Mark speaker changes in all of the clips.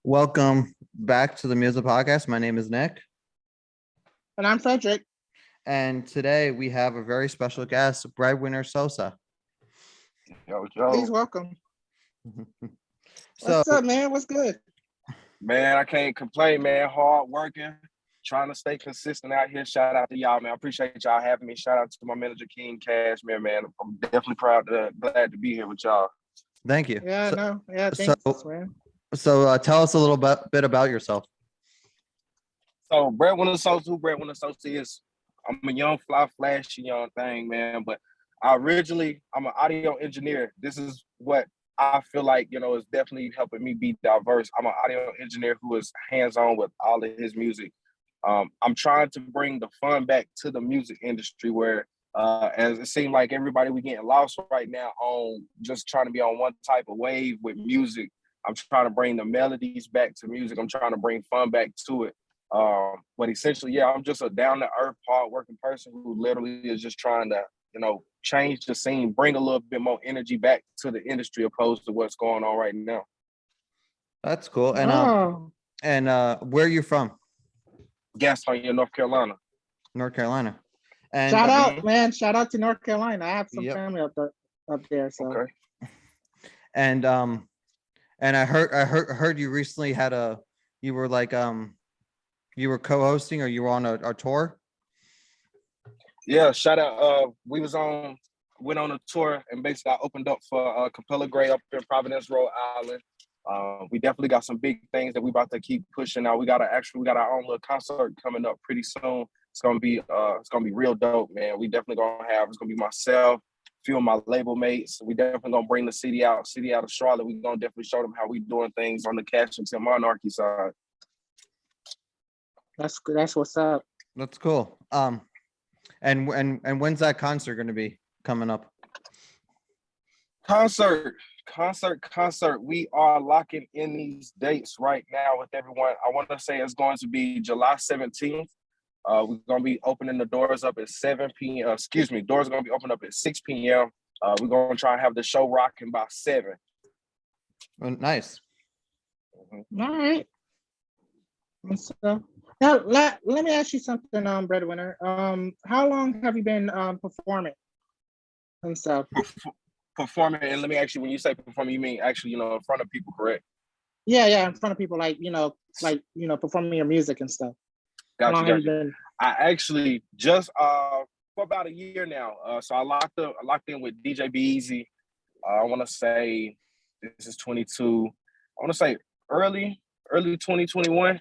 Speaker 1: Welcome back to the Music Podcast. My name is Nick,
Speaker 2: And I'm Frederick.
Speaker 1: and today we have a very special guest, BreadWinner Sosaa.
Speaker 2: Please welcome.
Speaker 1: So,
Speaker 2: What's up, man? What's good?
Speaker 3: Man, I can't complain, man. Hard working, trying to stay consistent out here. Shout out to y'all, man. I appreciate y'all having me. Shout out to my manager, King Cashmere, man. I'm definitely glad to be here with y'all.
Speaker 1: thank you.
Speaker 2: Thanks, man.
Speaker 1: So tell us a little bit about yourself.
Speaker 3: So, BreadWinner Sosaa, who BreadWinner Sosaa is, I'm a young, flashy young thing, man. But I'm an audio engineer. This is what I feel like, is definitely helping me be diverse. I'm an audio engineer who is hands-on with all of his music. I'm trying to bring the fun back to the music industry where, as it seems like everybody we getting lost right now on just trying to be on one type of wave with music. I'm trying to bring the melodies back to music. I'm trying to bring fun back to it. But essentially, I'm just a down-to-earth, hard-working person who literally is just trying to, change the scene, bring a little bit more energy back to the industry opposed to what's going on right now.
Speaker 1: That's cool. And where are you from?
Speaker 3: Gastonia, North Carolina.
Speaker 1: North Carolina. And
Speaker 2: Shout out, man. Shout out to North Carolina. I have some family up there. So
Speaker 3: okay.
Speaker 1: And I heard you recently you were co-hosting or you were on a tour.
Speaker 3: Yeah, shout out. Went on a tour and basically I opened up for Capella Gray up in Providence, Rhode Island. We definitely got some big things that we about to keep pushing out. We got our own little concert coming up pretty soon. It's gonna be real dope, man. We definitely it's gonna be myself, a few of my label mates. We definitely gonna bring the city out of Charlotte. We gonna definitely show them how we doing things on the Cash and Monarchy side.
Speaker 2: that's good. That's what's up.
Speaker 1: That's cool. And when's that concert going to be coming up?
Speaker 3: Concert. We are locking in these dates right now with everyone. I want to say it's going to be July 17th. We're going to be opening the doors up at 7 p.m. Doors are going to be opened up at 6 p.m. We're going to try and have the show rocking by 7.
Speaker 1: Oh, nice.
Speaker 2: Mm-hmm. All right. So now let me ask you something, Breadwinner. How long have you been performing and stuff?
Speaker 3: Performing, and let me actually, when you say performing, you mean actually, in front of people, correct?
Speaker 2: Yeah, in front of people, performing your music and stuff.
Speaker 3: Gotcha. Have you been? I actually just for about a year now. So I locked in with DJ Be Easy. I want to say this is 22. I want to say early 2021.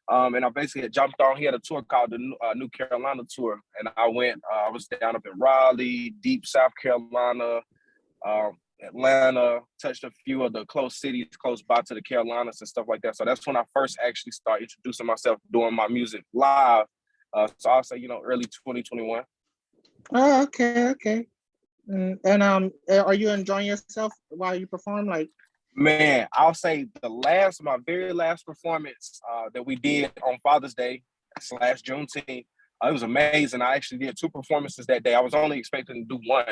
Speaker 3: And I basically had jumped on. He had a tour called the New Carolina tour, and I went. I was down up in Raleigh, deep South Carolina, Atlanta. Touched a few of the close cities close by to the Carolinas and stuff like that. So that's when I first actually started introducing myself, doing my music live. So I'll say, early 2021.
Speaker 2: Oh, okay. And are you enjoying yourself while you perform?
Speaker 3: Man, I'll say my very last performance that we did on Father's Day / Juneteenth, it was amazing. I actually did 2 performances that day. I was only expecting to do one,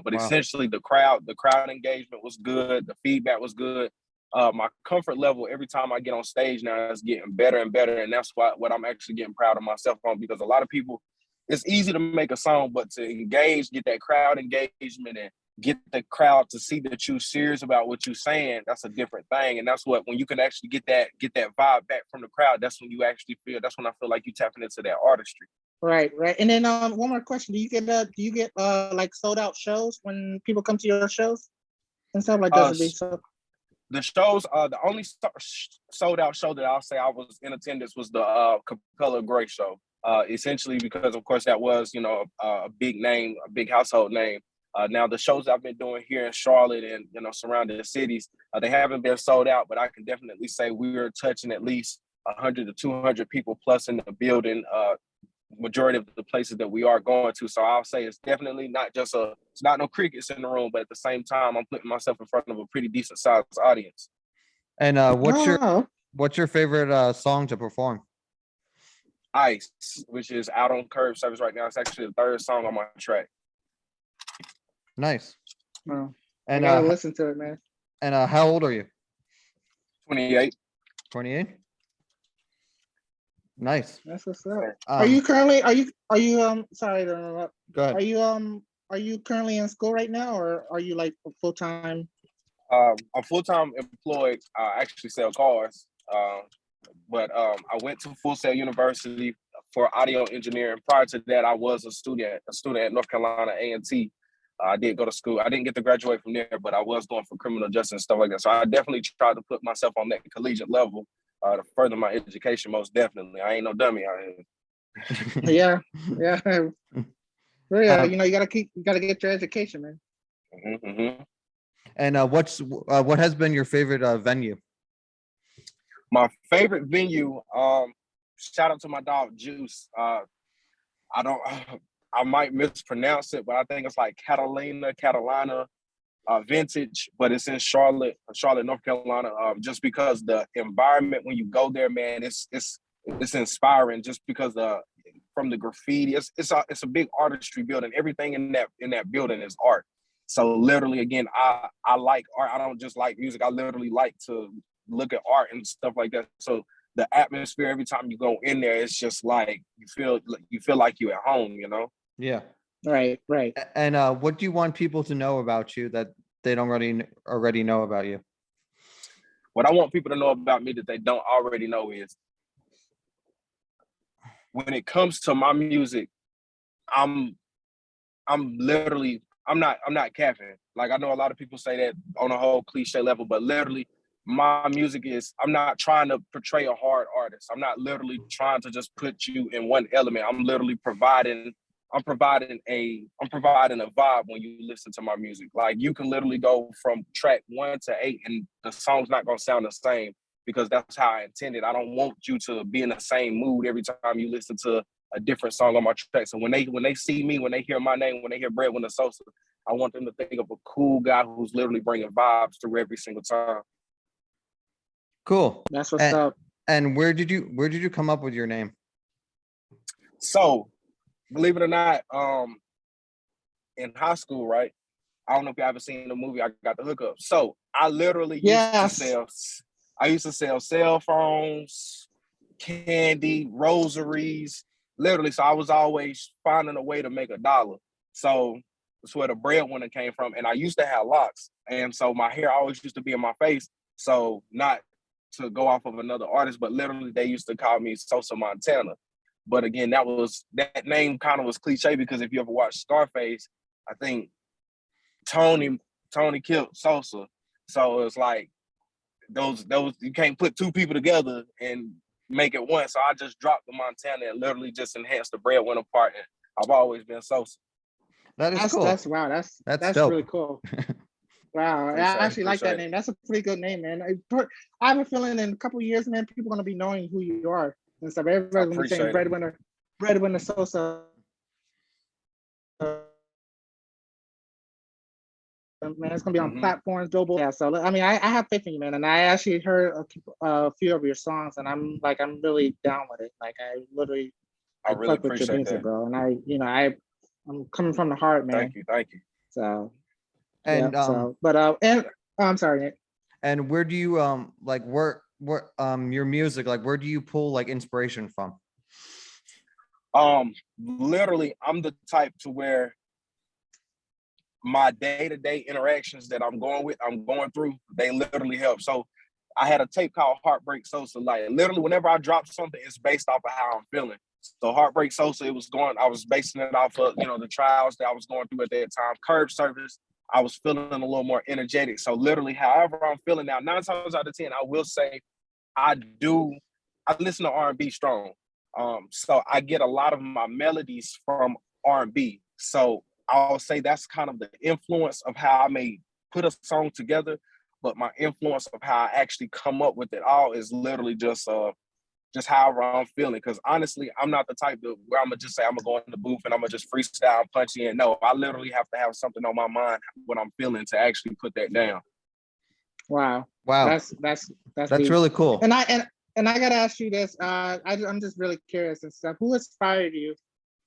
Speaker 3: but Essentially the crowd engagement was good. The feedback was good. My comfort level every time I get on stage now is getting better and better, and that's what I'm actually getting proud of myself on, because a lot of people, it's easy to make a song, but to engage, get that crowd engagement and get the crowd to see that you're serious about what you're saying, that's a different thing. And that's when you can actually get that vibe back from the crowd, that's when I feel like you tapping into that artistry.
Speaker 2: Right. And then one more question. Do you get sold out shows when people come to your shows and stuff like that?
Speaker 3: The shows, the only sold out show that I'll say I was in attendance was the Capella Gray show. Essentially because of course that was, a big name, a big household name. Now the shows I've been doing here in Charlotte and surrounding cities, they haven't been sold out, but I can definitely say we're touching at least 100 to 200 people plus in the building. Majority of the places that we are going to, so I'll say it's definitely not it's not no crickets in the room, but at the same time, I'm putting myself in front of a pretty decent sized audience.
Speaker 1: And what's your favorite song to perform?
Speaker 3: Ice, which is out on Curb Service right now. It's actually the 3rd song on my track.
Speaker 1: Nice.
Speaker 2: Wow. And I gotta listen to it, man.
Speaker 1: And how old are you?
Speaker 3: 28.
Speaker 1: 28. Nice.
Speaker 2: That's what's up. Are you currently? Sorry to interrupt.
Speaker 1: Go ahead.
Speaker 2: Are you currently in school right now, or are you like full time?
Speaker 3: I'm full-time employed. I actually sell cars. But I went to Full Sail University for audio engineering. Prior to that, I was a student at North Carolina A&T. I did go to school. I didn't get to graduate from there, but I was going for criminal justice and stuff like that. So I definitely tried to put myself on that collegiate level to further my education. Most definitely, I ain't no dummy out here.
Speaker 2: Yeah. You know, you gotta get your education, man.
Speaker 3: Mm-hmm.
Speaker 1: And what has been your favorite venue?
Speaker 3: My favorite venue, shout out to my dog Juice. I might mispronounce it, but I think it's like Catalina Vintage, but it's in Charlotte, North Carolina. Just because the environment when you go there, man, it's inspiring. Just because from the graffiti, it's a big artistry building. Everything in that building is art. So literally, again, I like art. I don't just like music. I literally like to look at art and stuff like that. So the atmosphere every time you go in there, it's just like you feel like you're at home, you know?
Speaker 1: Yeah.
Speaker 2: Right.
Speaker 1: And what do you want people to know about you that they don't already know about you?
Speaker 3: What I want people to know about me that they don't already know is when it comes to my music, I'm not capping. Like I know a lot of people say that on a whole cliche level, but literally my music is, I'm not trying to portray a hard artist. I'm not literally trying to just put you in one element. I'm literally providing a vibe when you listen to my music. Like you can literally go from track 1 to 8 and the song's not gonna sound the same because that's how I intended. I don't want you to be in the same mood every time you listen to a different song on my track. So when they see me, when they hear my name, when they hear BreadWinner Sosaa, I want them to think of a cool guy who's literally bringing vibes through every single time.
Speaker 1: Cool.
Speaker 2: That's what's up.
Speaker 1: And where did you come up with your name?
Speaker 3: So, believe it or not, in high school, right? I don't know if you ever seen the movie I Got the Hookup. So I literally used to sell cell phones, candy, rosaries, literally. So I was always finding a way to make $1. So that's where the breadwinner came from. And I used to have locks. And so my hair always used to be in my face. So not to go off of another artist, but literally they used to call me Sosa Montana. But again, that name kind of was cliche because if you ever watched Scarface, I think Tony killed Sosa. So it's like those you can't put two people together and make it one. So I just dropped the Montana and literally just enhanced the breadwinner part. And I've always been Sosa.
Speaker 1: That is cool.
Speaker 2: That's
Speaker 1: dope.
Speaker 2: really cool. Wow, I actually like that name. That's a pretty good name, man. I have a feeling in a couple of years, man, people are gonna be knowing who you are and stuff. Everybody's gonna be saying breadwinner Sosaa. Man, it's gonna be on platforms, global. Yeah, so I mean, I have faith in you, man, and I actually heard a few of your songs, and I'm really down with it. Like I
Speaker 3: really
Speaker 2: fuck with your
Speaker 3: appreciate
Speaker 2: music,
Speaker 3: that,
Speaker 2: bro. And I'm coming from the heart, man.
Speaker 3: Thank you.
Speaker 2: So,
Speaker 1: and
Speaker 2: I'm sorry, Nick.
Speaker 1: And where do you like where your music, like where do you pull like inspiration from?
Speaker 3: Literally, I'm the type to where my day-to-day interactions that I'm going through, they literally help. So I had a tape called Heartbreak Sosa. Like literally whenever I drop something, it's based off of how I'm feeling. So Heartbreak Sosa, I was basing it off of, the trials that I was going through at that time. Curb service, I was feeling a little more energetic. So literally, however I'm feeling now, 9 times out of 10, I will say I listen to R&B strong. So I get a lot of my melodies from R&B. So I'll say that's kind of the influence of how I may put a song together, but my influence of how I actually come up with it all is literally just however I'm feeling. Because honestly, I'm not the type where I'm gonna just say I'm gonna go in the booth and I'm gonna just freestyle and punch in. No, I literally have to have something on my mind, what I'm feeling, to actually put that down.
Speaker 2: Wow. That's
Speaker 1: really cool.
Speaker 2: And I gotta ask you this. I'm just really curious and stuff. Who inspired you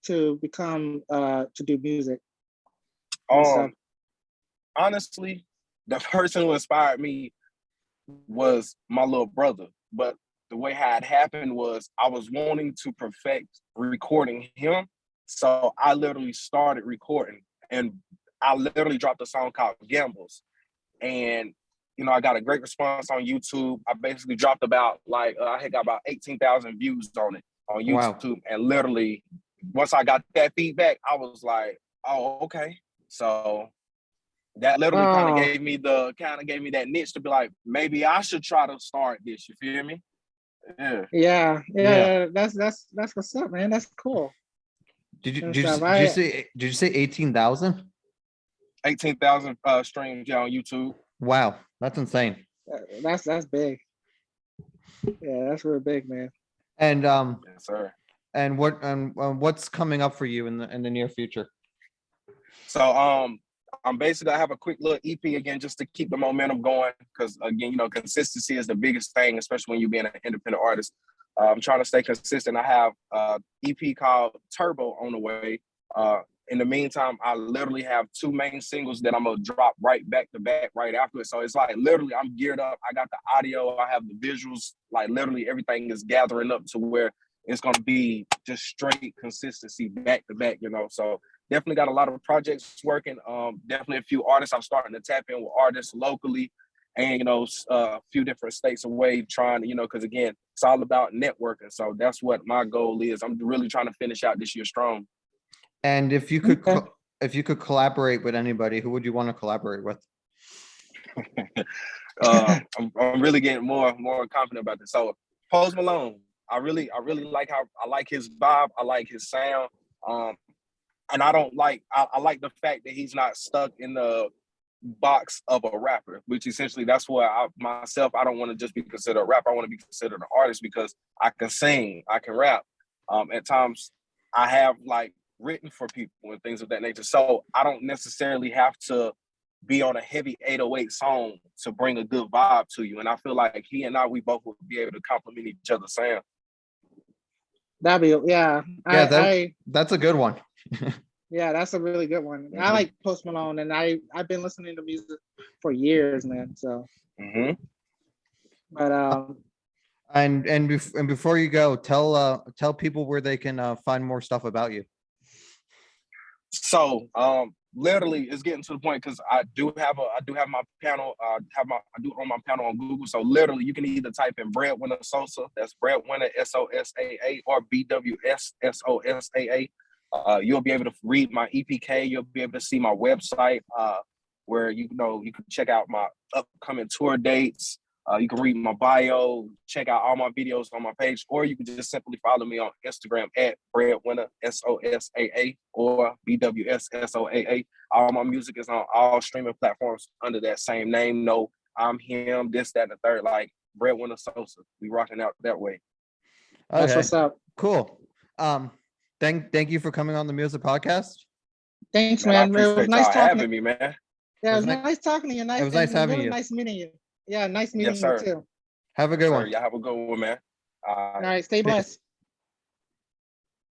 Speaker 2: to become to do music?
Speaker 3: Honestly, the person who inspired me was my little brother. but the way how it happened was I was wanting to perfect recording him. So I literally started recording, and I literally dropped a song called Gambles. And I got a great response on YouTube. I basically dropped about I had got about 18,000 views on it on
Speaker 1: Wow.
Speaker 3: YouTube. And literally once I got that feedback, I was like, oh, okay. So that literally kind of gave me that niche to be like, maybe I should try to start this. You feel me?
Speaker 2: Yeah.
Speaker 1: Yeah.
Speaker 2: That's what's up, man. That's cool.
Speaker 1: Did you
Speaker 2: That's
Speaker 1: did you say 18,000?
Speaker 3: 18,000 streams on YouTube.
Speaker 1: Wow, that's insane.
Speaker 2: That's big. Yeah, that's real big, man.
Speaker 1: And
Speaker 3: Yes, sir.
Speaker 1: and what's coming up for you in the near future?
Speaker 3: So I'm basically, I have a quick little EP again just to keep the momentum going, because again, consistency is the biggest thing, especially when you're being an independent artist. I'm trying to stay consistent. I have EP called Turbo on the way. In the meantime, I literally have 2 main singles that I'm gonna drop right back to back right after it. So it's like literally I'm geared up. I got the audio, I have the visuals, like literally everything is gathering up to where it's gonna be just straight consistency back to back, So definitely got a lot of projects working. Definitely a few artists. I'm starting to tap in with artists locally and, a few different states away, trying to, because again, it's all about networking. So that's what my goal is. I'm really trying to finish out this year strong.
Speaker 1: And if you could collaborate with anybody, who would you want to collaborate with?
Speaker 3: I'm really getting more confident about this. So Post Malone, I really like I like his vibe. I like his sound. And I like the fact that he's not stuck in the box of a rapper, which essentially that's where I don't want to just be considered a rapper. I want to be considered an artist because I can sing, I can rap. At times I have written for people and things of that nature. So I don't necessarily have to be on a heavy 808 song to bring a good vibe to you. And I feel like he and we both would be able to complement each other's sound.
Speaker 2: Yeah.
Speaker 1: That's a good one.
Speaker 2: Yeah, that's a really good one. Mm-hmm. I like Post Malone, and I've been listening to music for years, man. So, but
Speaker 1: and before you go, tell people where they can find more stuff about you.
Speaker 3: So, literally, it's getting to the point because I do have my panel. I do own my panel on Google. So literally, you can either type in BreadWinner Sosaa, that's BreadWinner SOSAA, or BWS SOSAA. You'll be able to read my EPK. You'll be able to see my website, where you can check out my upcoming tour dates. You can read my bio, check out all my videos on my page, or you can just simply follow me on Instagram at BreadWinner SOSAA or BWS SOAA. All my music is on all streaming platforms under that same name. No, I'm him, this, that, and the third. Like BreadWinner Sosaa. We rocking out that way.
Speaker 1: Okay.
Speaker 2: That's what's up.
Speaker 1: Cool. Thank you for coming on the Music Podcast.
Speaker 2: Thanks, man. It was nice talking
Speaker 3: having me, man.
Speaker 2: Yeah, it was nice talking to you.
Speaker 1: It was nice having you.
Speaker 2: Nice meeting you. Yeah, nice meeting you too.
Speaker 1: Have a good one.
Speaker 3: Yeah, have a good one, man.
Speaker 2: All right, stay blessed.